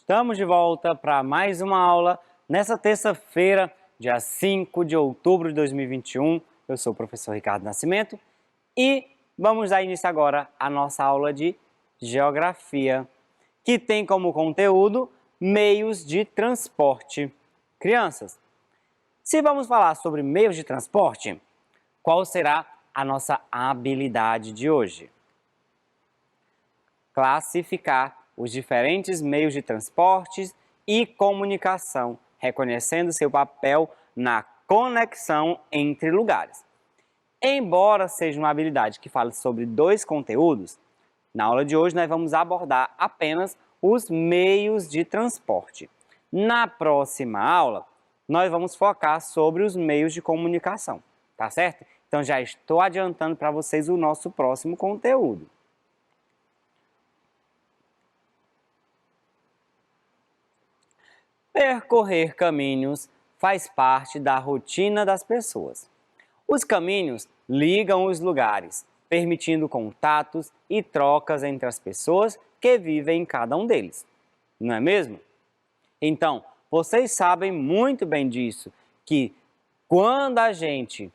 Estamos de volta para mais uma aula nessa terça-feira, dia 5 de outubro de 2021. Eu sou o professor Ricardo Nascimento e vamos dar início agora à nossa aula de Geografia, que tem como conteúdo meios de transporte. Crianças, se vamos falar sobre meios de transporte, qual será a nossa habilidade de hoje? Classificar os diferentes meios de transporte e comunicação, reconhecendo seu papel na conexão entre lugares. Embora seja uma habilidade que fale sobre dois conteúdos, na aula de hoje nós vamos abordar apenas os meios de transporte. Na próxima aula, nós vamos focar sobre os meios de comunicação, tá certo? Então já estou adiantando para vocês o nosso próximo conteúdo. Percorrer caminhos faz parte da rotina das pessoas. Os caminhos ligam os lugares, permitindo contatos e trocas entre as pessoas que vivem em cada um deles. Não é mesmo? Então, vocês sabem muito bem disso, que quando a gente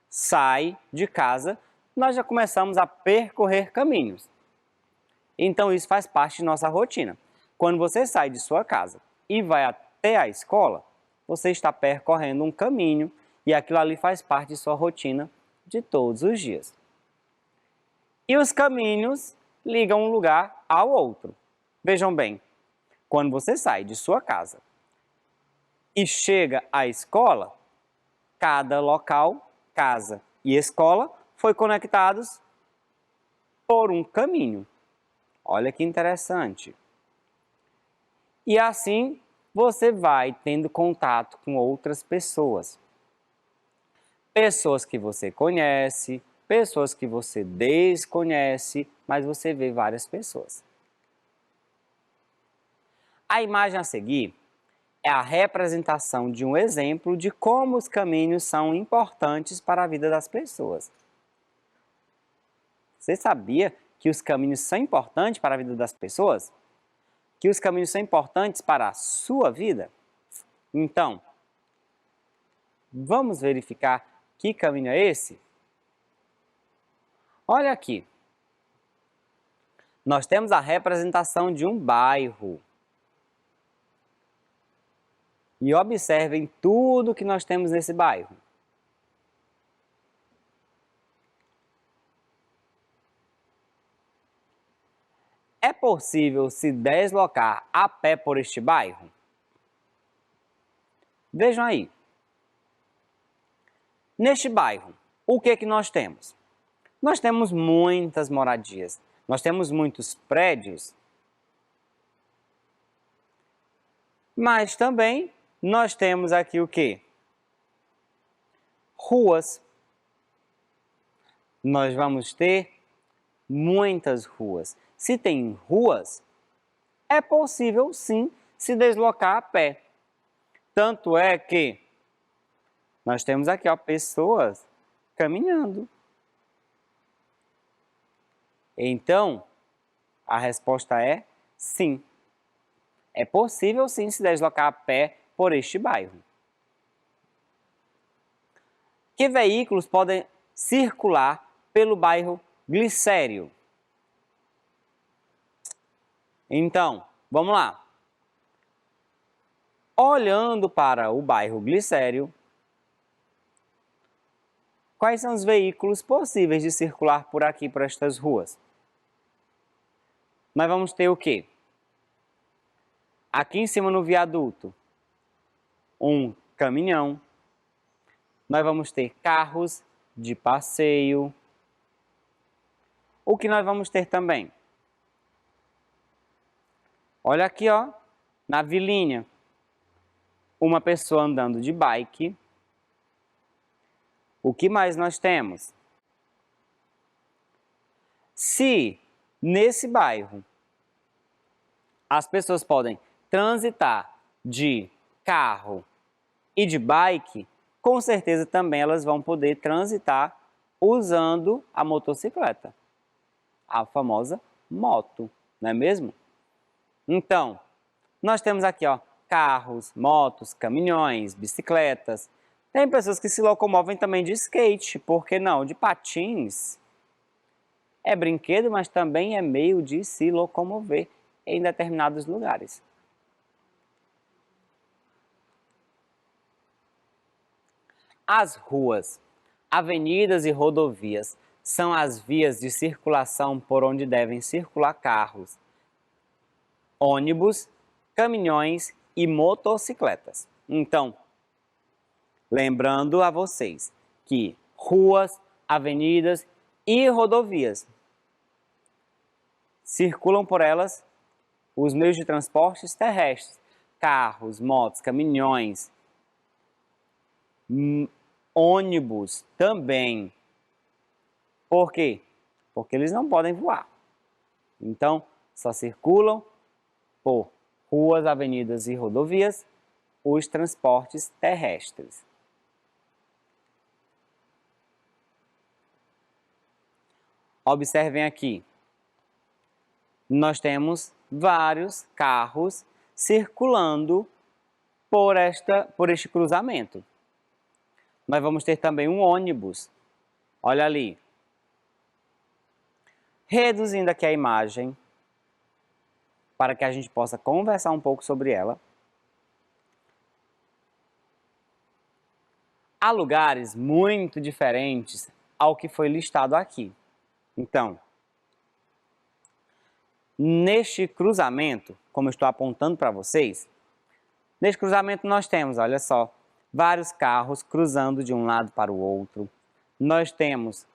sai de casa, nós já começamos a percorrer caminhos. Então, isso faz parte de nossa rotina. Quando você sai de sua casa e vai até a escola, você está percorrendo um caminho e aquilo ali faz parte de sua rotina de todos os dias. E os caminhos ligam um lugar ao outro. Vejam bem, quando você sai de sua casa e chega à escola, cada local, casa e escola, foi conectados por um caminho. Olha que interessante. E assim você vai tendo contato com outras pessoas. Pessoas que você conhece, pessoas que você desconhece, mas você vê várias pessoas. A imagem a seguir é a representação de um exemplo de como os caminhos são importantes para a vida das pessoas. Você sabia que os caminhos são importantes para a vida das pessoas? Que os caminhos são importantes para a sua vida? Então, vamos verificar que caminho é esse? Olha aqui. Nós temos a representação de um bairro. E observem tudo que nós temos nesse bairro. É possível se deslocar a pé por este bairro? Vejam aí. Neste bairro, o que é que nós temos? Nós temos muitas moradias, nós temos muitos prédios, mas também nós temos aqui o quê? Ruas. Nós vamos ter muitas ruas. Se tem ruas, é possível sim se deslocar a pé. Tanto é que nós temos aqui pessoas caminhando. Então, a resposta é sim. É possível sim se deslocar a pé por este bairro. Que veículos podem circular pelo bairro Glicério? Então, vamos lá. Olhando para o bairro Glicério, quais são os veículos possíveis de circular por aqui, por estas ruas? Nós vamos ter o quê? Aqui em cima no viaduto, um caminhão. Nós vamos ter carros de passeio. O que nós vamos ter também? Olha aqui, ó, na vilinha, uma pessoa andando de bike. O que mais nós temos? Se nesse bairro as pessoas podem transitar de carro e de bike, com certeza também elas vão poder transitar usando a motocicleta, a famosa moto, não é mesmo? Então, Nós temos aqui, ó, carros, motos, caminhões, bicicletas. Tem pessoas que se locomovem também de skate, por que não? De patins. É brinquedo, mas também é meio de se locomover em determinados lugares. As ruas, avenidas e rodovias são as vias de circulação por onde devem circular carros, ônibus, caminhões e motocicletas. Então, lembrando a vocês que ruas, avenidas e rodovias circulam por elas os meios de transportes terrestres, carros, motos, caminhões, ônibus também. Por quê? Porque eles não podem voar. Então, só circulam por ruas, avenidas e rodovias os transportes terrestres. Observem aqui. Nós temos vários carros circulando por este cruzamento. Nós vamos ter também um ônibus. Olha ali. Reduzindo aqui a imagem, para que a gente possa conversar um pouco sobre ela. Há lugares muito diferentes ao que foi listado aqui. Então, neste cruzamento, como eu estou apontando para vocês, neste cruzamento nós temos, olha só, vários carros cruzando de um lado para o outro. Nós temos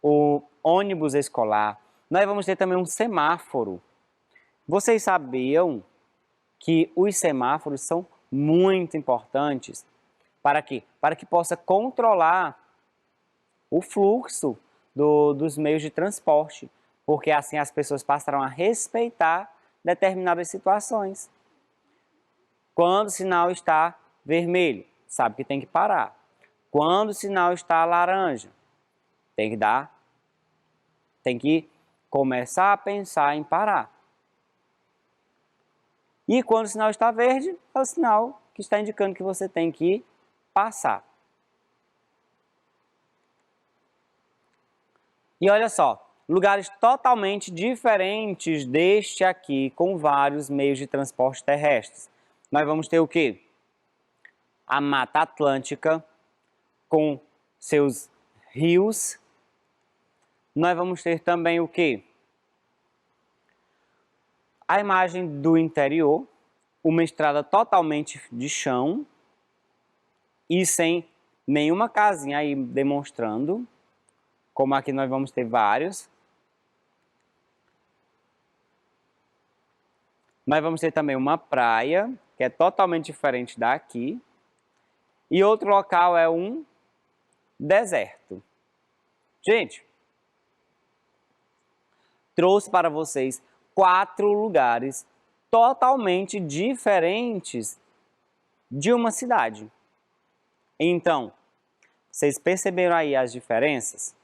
o ônibus escolar. Nós vamos ter também um semáforo. Vocês sabiam que os semáforos são muito importantes para quê? Para que possa controlar o fluxo dos meios de transporte, porque assim as pessoas passarão a respeitar determinadas situações. Quando o sinal está vermelho, sabe que tem que parar. Quando o sinal está laranja, tem que começar a pensar em parar. E quando o sinal está verde, é o sinal que está indicando que você tem que passar. E olha só, lugares totalmente diferentes deste aqui, com vários meios de transporte terrestres. Nós vamos ter o quê? A Mata Atlântica, com seus rios. Nós vamos ter também o quê? A imagem do interior, uma estrada totalmente de chão e sem nenhuma casinha aí demonstrando, como aqui nós vamos ter vários. Nós vamos ter também uma praia, que é totalmente diferente daqui. E outro local é um deserto. Gente, trouxe para vocês 4 lugares totalmente diferentes de uma cidade. Então, vocês perceberam aí as diferenças?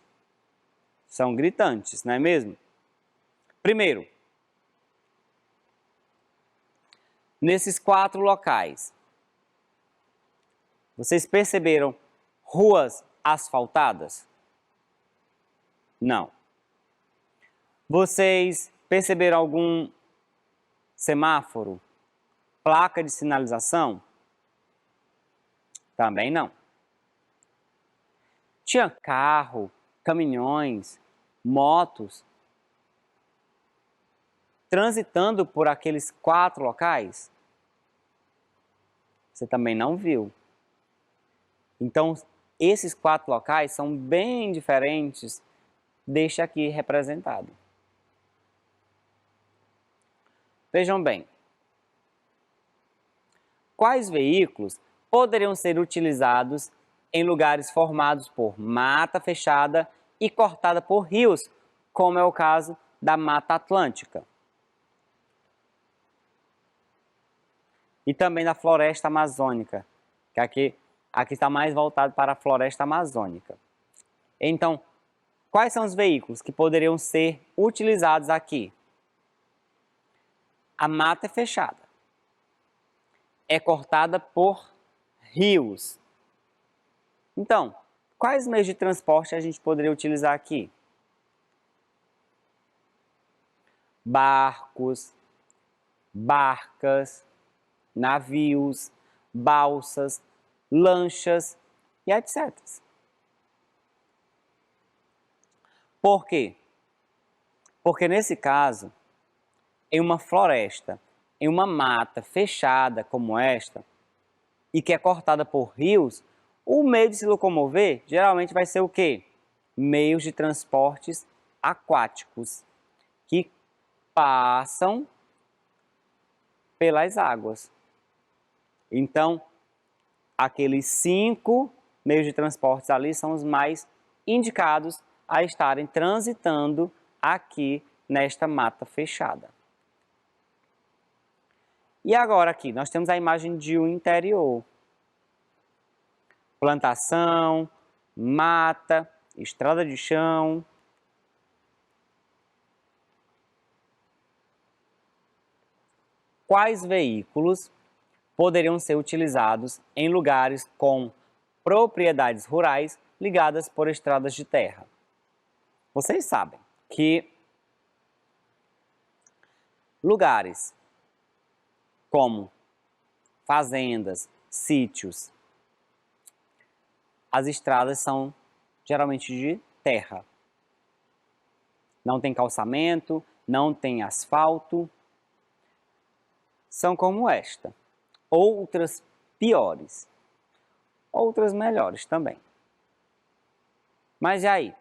São gritantes, não é mesmo? Primeiro, nesses 4 locais, vocês perceberam ruas asfaltadas? Não. Vocês perceberam algum semáforo? Placa de sinalização? Também não. Tinha carro, caminhões, motos transitando por aqueles 4 locais? Você também não viu. Então, esses 4 locais são bem diferentes deste aqui representado. Vejam bem, quais veículos poderiam ser utilizados em lugares formados por mata fechada e cortada por rios, como é o caso da Mata Atlântica? E também da floresta amazônica, que aqui está mais voltado para a floresta amazônica. Então, quais são os veículos que poderiam ser utilizados aqui? A mata é fechada. É cortada por rios. Então, quais meios de transporte a gente poderia utilizar aqui? Barcos, barcas, navios, balsas, lanchas e etc. Por quê? Porque nesse caso, em uma floresta, em uma mata fechada como esta, e que é cortada por rios, o meio de se locomover geralmente vai ser o quê? Meios de transportes aquáticos, que passam pelas águas. Então, aqueles 5 meios de transportes ali são os mais indicados a estarem transitando aqui nesta mata fechada. E agora aqui, nós temos a imagem de um interior. Plantação, mata, estrada de chão. Quais veículos poderiam ser utilizados em lugares com propriedades rurais ligadas por estradas de terra? Vocês sabem que lugares como fazendas, sítios, as estradas são geralmente de terra. Não tem calçamento, não tem asfalto. São como esta. Outras piores. Outras melhores também. Mas e aí?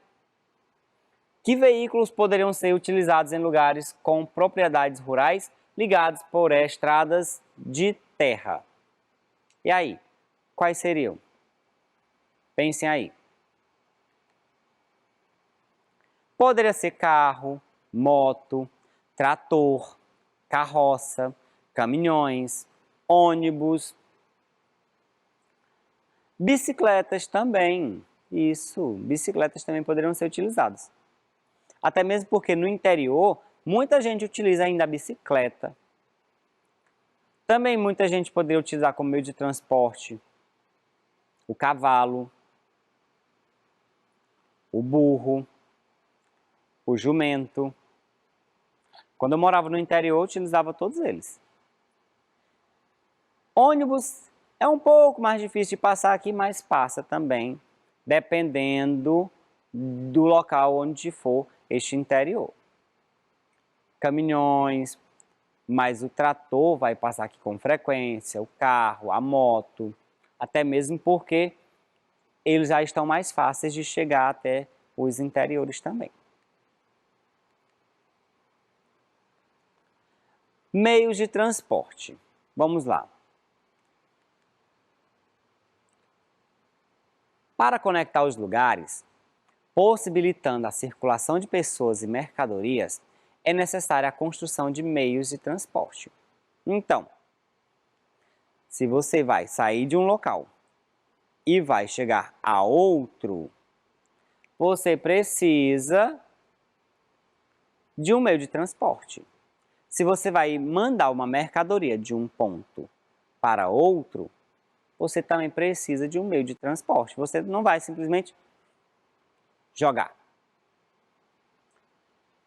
Que veículos poderiam ser utilizados em lugares com propriedades rurais ligados por estradas de terra? E aí? Quais seriam? Pensem aí. Poderia ser carro, moto, trator, carroça, caminhões, ônibus, bicicletas também. Isso, bicicletas também poderiam ser utilizadas. Até mesmo porque no interior, muita gente utiliza ainda a bicicleta. Também muita gente poderia utilizar como meio de transporte o cavalo, o burro, o jumento. Quando eu morava no interior, eu utilizava todos eles. Ônibus é um pouco mais difícil de passar aqui, mas passa também, dependendo do local onde for este interior. Caminhões, mas o trator vai passar aqui com frequência, o carro, a moto, até mesmo porque eles já estão mais fáceis de chegar até os interiores também. Meios de transporte. Vamos lá. Para conectar os lugares, possibilitando a circulação de pessoas e mercadorias, é necessária a construção de meios de transporte. Então, se você vai sair de um local e vai chegar a outro, você precisa de um meio de transporte. Se você vai mandar uma mercadoria de um ponto para outro, você também precisa de um meio de transporte. Você não vai simplesmente jogar.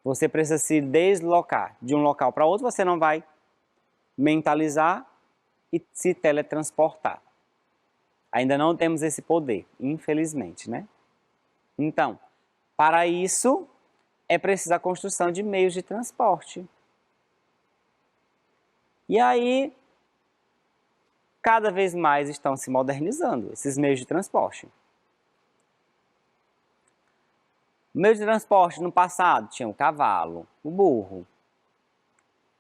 Você precisa se deslocar de um local para outro, você não vai mentalizar e se teletransportar. Ainda não temos esse poder, infelizmente, né? Então, para isso, é preciso a construção de meios de transporte. E aí, cada vez mais estão se modernizando esses meios de transporte. Meios de transporte no passado tinham o cavalo, o burro,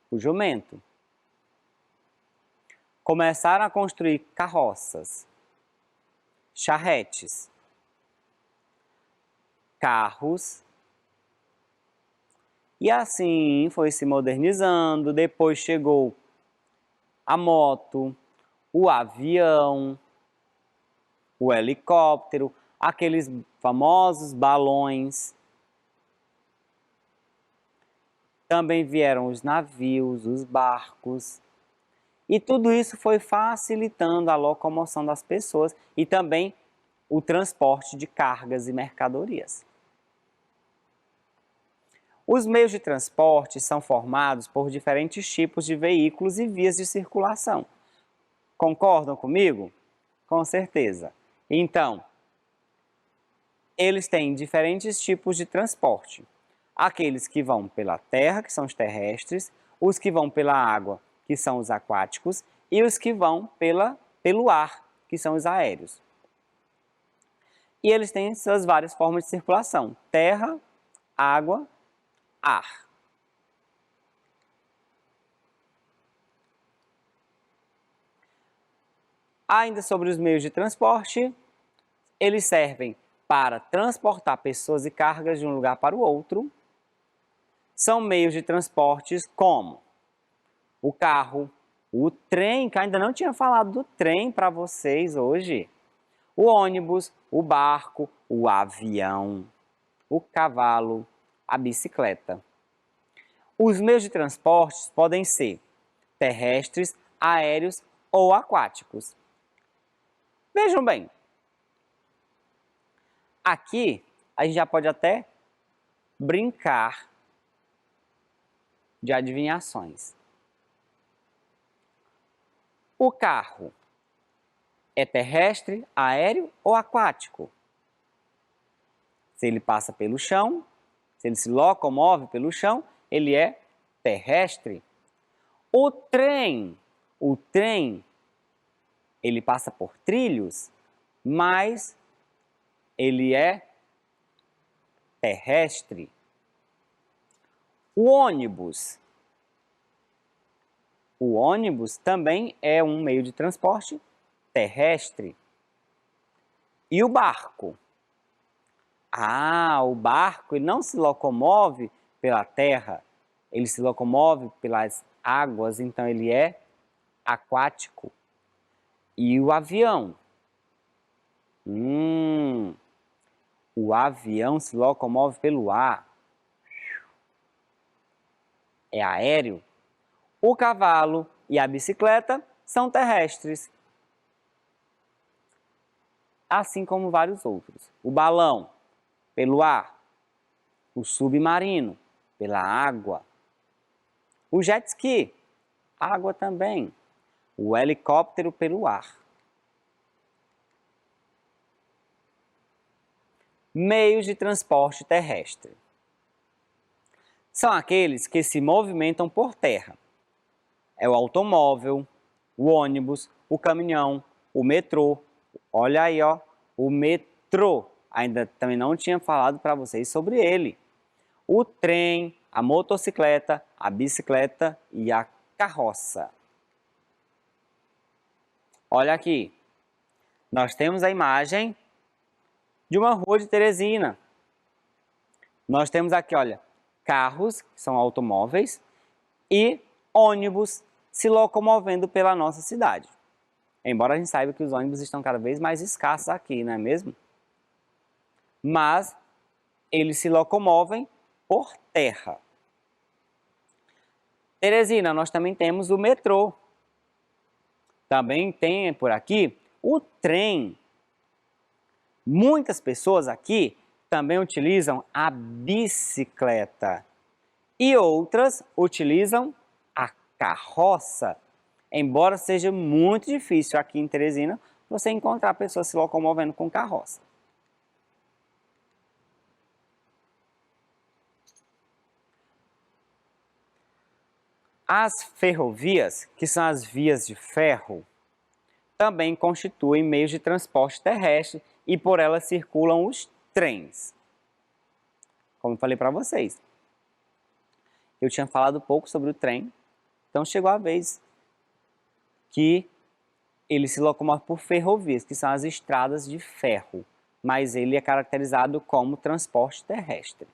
o jumento. Começaram a construir carroças, charretes, carros. E assim foi se modernizando. Depois chegou a moto, o avião, o helicóptero, aqueles famosos balões. também vieram os navios, os barcos, e tudo isso foi facilitando a locomoção das pessoas e também o transporte de cargas e mercadorias. Os meios de transporte são formados por diferentes tipos de veículos e vias de circulação. Concordam comigo? Com certeza. Então, eles têm diferentes tipos de transporte. Aqueles que vão pela terra, que são os terrestres, os que vão pela água, que são os aquáticos, e os que vão pelo ar, que são os aéreos. E eles têm suas várias formas de circulação: terra, água, ar. Ainda sobre os meios de transporte, eles servem para transportar pessoas e cargas de um lugar para o outro. São meios de transportes como o carro, o trem, que ainda não tinha falado do trem para vocês hoje, o ônibus, o barco, o avião, o cavalo, a bicicleta. Os meios de transportes podem ser terrestres, aéreos ou aquáticos. Vejam bem, aqui a gente já pode até brincar de adivinhações. O carro é terrestre, aéreo ou aquático? Se ele passa pelo chão, se ele se locomove pelo chão, ele é terrestre. O trem, ele passa por trilhos, mas ele é terrestre. O ônibus também é um meio de transporte terrestre. E o barco? O barco ele não se locomove pela terra, ele se locomove pelas águas, então ele é aquático. E o avião? O avião se locomove pelo ar. É aéreo. O cavalo e a bicicleta são terrestres. Assim como vários outros. O balão, pelo ar. O submarino, pela água. O jet ski, água também. O helicóptero pelo ar. Meios de transporte terrestre. São aqueles que se movimentam por terra. É o automóvel, o ônibus, o caminhão, o metrô. Olha aí, ó, o metrô. Ainda também não tinha falado para vocês sobre ele. O trem, a motocicleta, a bicicleta e a carroça. Olha aqui. Nós temos a imagem de uma rua de Teresina. Nós temos aqui, olha, carros, que são automóveis, e ônibus se locomovendo pela nossa cidade. Embora a gente saiba que os ônibus estão cada vez mais escassos aqui, não é mesmo? Mas eles se locomovem por terra. Teresina, nós também temos o metrô. Também tem por aqui o trem. Muitas pessoas aqui também utilizam a bicicleta e outras utilizam a carroça. Embora seja muito difícil aqui em Teresina você encontrar pessoas se locomovendo com carroça. As ferrovias, que são as vias de ferro, também constituem meios de transporte terrestre e por elas circulam os trens. Como eu falei para vocês. Eu tinha falado pouco sobre o trem, então chegou a vez que ele se locomove por ferrovias, que são as estradas de ferro, mas ele é caracterizado como transporte terrestre.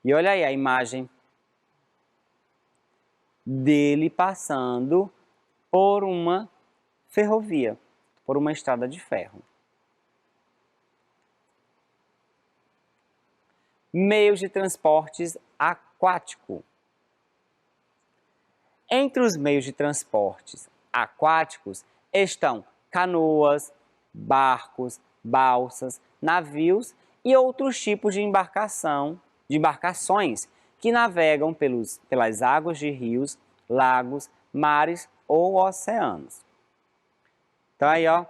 E olha aí a imagem dele passando por uma ferrovia, por uma estrada de ferro. meios de transportes aquático. Entre os meios de transportes aquáticos estão canoas, barcos, balsas, navios e outros tipos de embarcações que navegam pelas águas de rios, lagos, mares ou oceanos. Então aí, ó,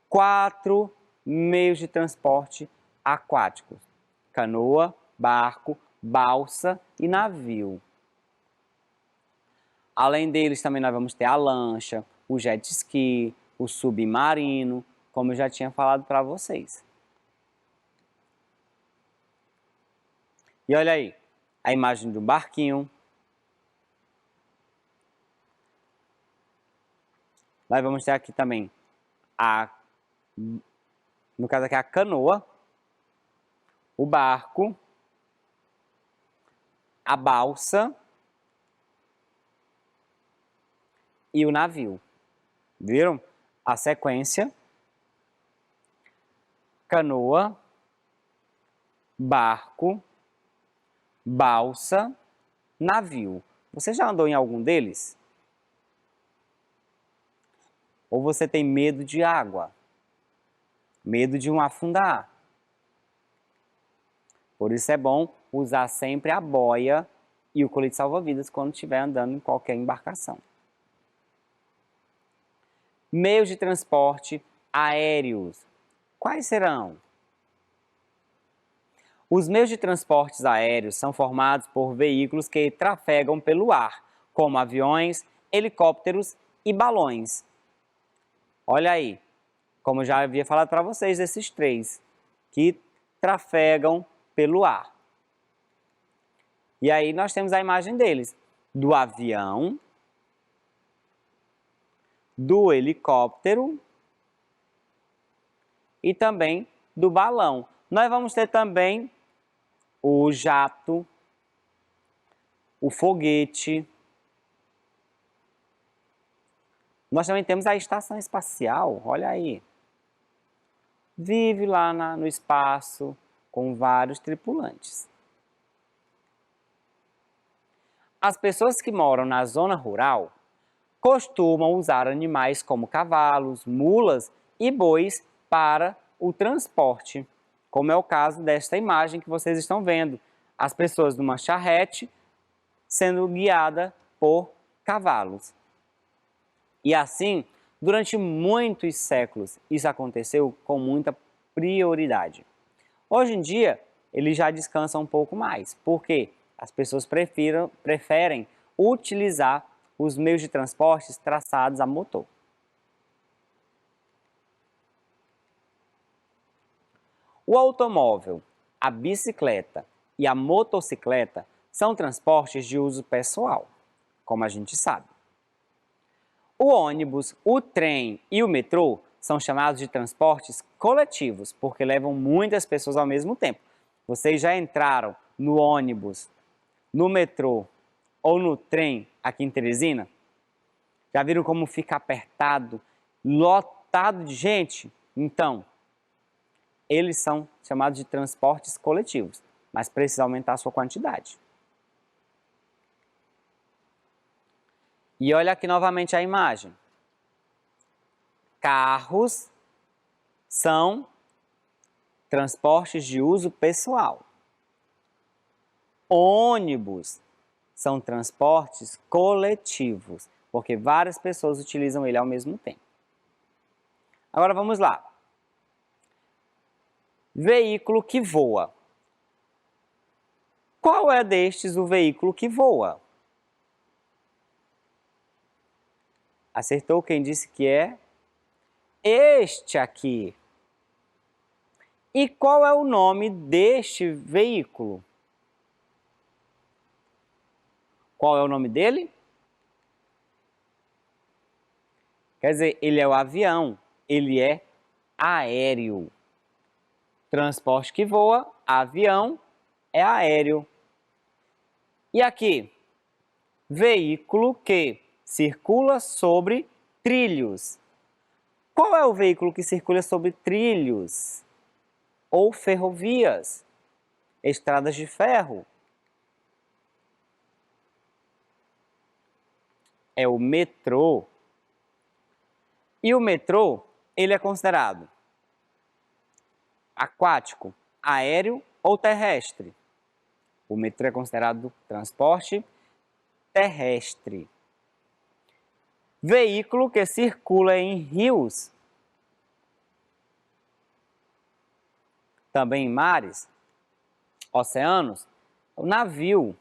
4 meios de transporte aquáticos: canoa, barco, balsa e navio. Além deles, também nós vamos ter a lancha, o jet ski, o submarino, como eu já tinha falado para vocês. E olha aí, a imagem de um barquinho. Nós vamos ter aqui também no caso aqui, a canoa, o barco, a balsa e o navio. Viram a sequência? Canoa, barco, balsa, navio. Você já andou em algum deles? Ou você tem medo de água? Medo de um afundar? Por isso é bom usar sempre a boia e o colete salva-vidas quando estiver andando em qualquer embarcação. Meios de transporte aéreos. Quais serão? Os meios de transportes aéreos são formados por veículos que trafegam pelo ar, como aviões, helicópteros e balões. Olha aí, como eu já havia falado para vocês, desses 3 que trafegam pelo ar. E aí nós temos a imagem deles, do avião, do helicóptero e também do balão. Nós vamos ter também o jato, o foguete. Nós também temos a estação espacial, olha aí. Vive lá no espaço com vários tripulantes. As pessoas que moram na zona rural costumam usar animais como cavalos, mulas e bois para o transporte, como é o caso desta imagem que vocês estão vendo. As pessoas numa charrete sendo guiada por cavalos. E assim, durante muitos séculos, isso aconteceu com muita prioridade. Hoje em dia, eles já descansam um pouco mais, porque as pessoas preferem utilizar os meios de transportes traçados a motor. O automóvel, a bicicleta e a motocicleta são transportes de uso pessoal, como a gente sabe. O ônibus, o trem e o metrô são chamados de transportes coletivos, porque levam muitas pessoas ao mesmo tempo. Vocês já entraram no ônibus, no metrô ou no trem aqui em Teresina? Já viram como fica apertado, lotado de gente? Então, eles são chamados de transportes coletivos, mas precisa aumentar a sua quantidade. E olha aqui novamente a imagem. Carros são transportes de uso pessoal. Ônibus são transportes coletivos, porque várias pessoas utilizam ele ao mesmo tempo. Agora vamos lá. Veículo que voa. Qual é destes o veículo que voa? Acertou quem disse que é este aqui. E qual é o nome deste veículo? Qual é o nome dele? Quer dizer, ele é o avião, ele é aéreo. Transporte que voa, avião, é aéreo. E aqui, veículo que circula sobre trilhos. Qual é o veículo que circula sobre trilhos ou ferrovias? estradas de ferro. É o metrô. E o metrô, ele é considerado aquático, aéreo ou terrestre? O metrô é considerado transporte terrestre. Veículo que circula em rios, também em mares, oceanos, o navio.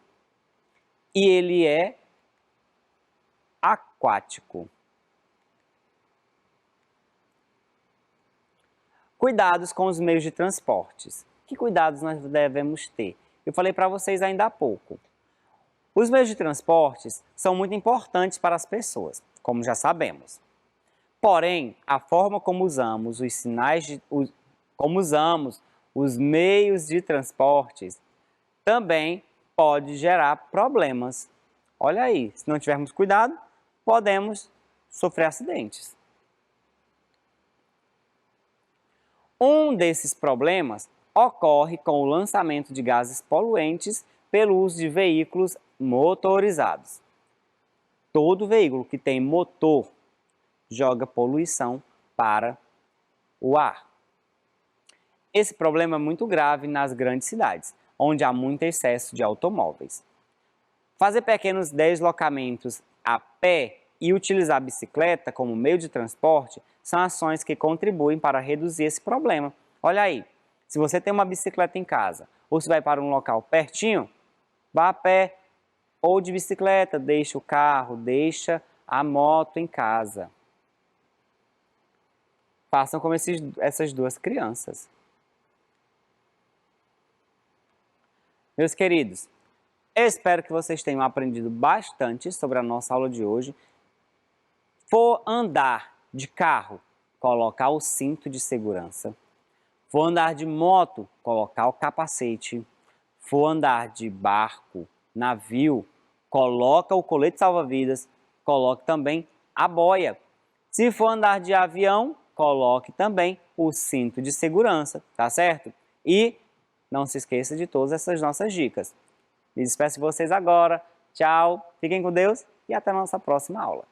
E ele é aquático. Cuidados com os meios de transportes. Que cuidados nós devemos ter? Eu falei para vocês ainda há pouco. Os meios de transportes são muito importantes para as pessoas, como já sabemos. Porém, a forma como usamos os meios de transportes também pode gerar problemas. Olha aí, se não tivermos cuidado, podemos sofrer acidentes. Um desses problemas ocorre com o lançamento de gases poluentes pelo uso de veículos motorizados. Todo veículo que tem motor joga poluição para o ar. Esse problema é muito grave nas grandes cidades, onde há muito excesso de automóveis. Fazer pequenos deslocamentos a pé e utilizar a bicicleta como meio de transporte são ações que contribuem para reduzir esse problema. Olha aí, se você tem uma bicicleta em casa ou se vai para um local pertinho, vá a pé ou de bicicleta, deixa o carro, deixa a moto em casa. Façam como essas duas crianças. Meus queridos, eu espero que vocês tenham aprendido bastante sobre a nossa aula de hoje. For andar de carro, colocar o cinto de segurança. For andar de moto, colocar o capacete. For andar de barco, navio, coloca o colete salva-vidas, coloque também a boia. Se for andar de avião, coloque também o cinto de segurança, tá certo? E não se esqueça de todas essas nossas dicas. Me despeço de vocês agora. Tchau, fiquem com Deus e até a nossa próxima aula.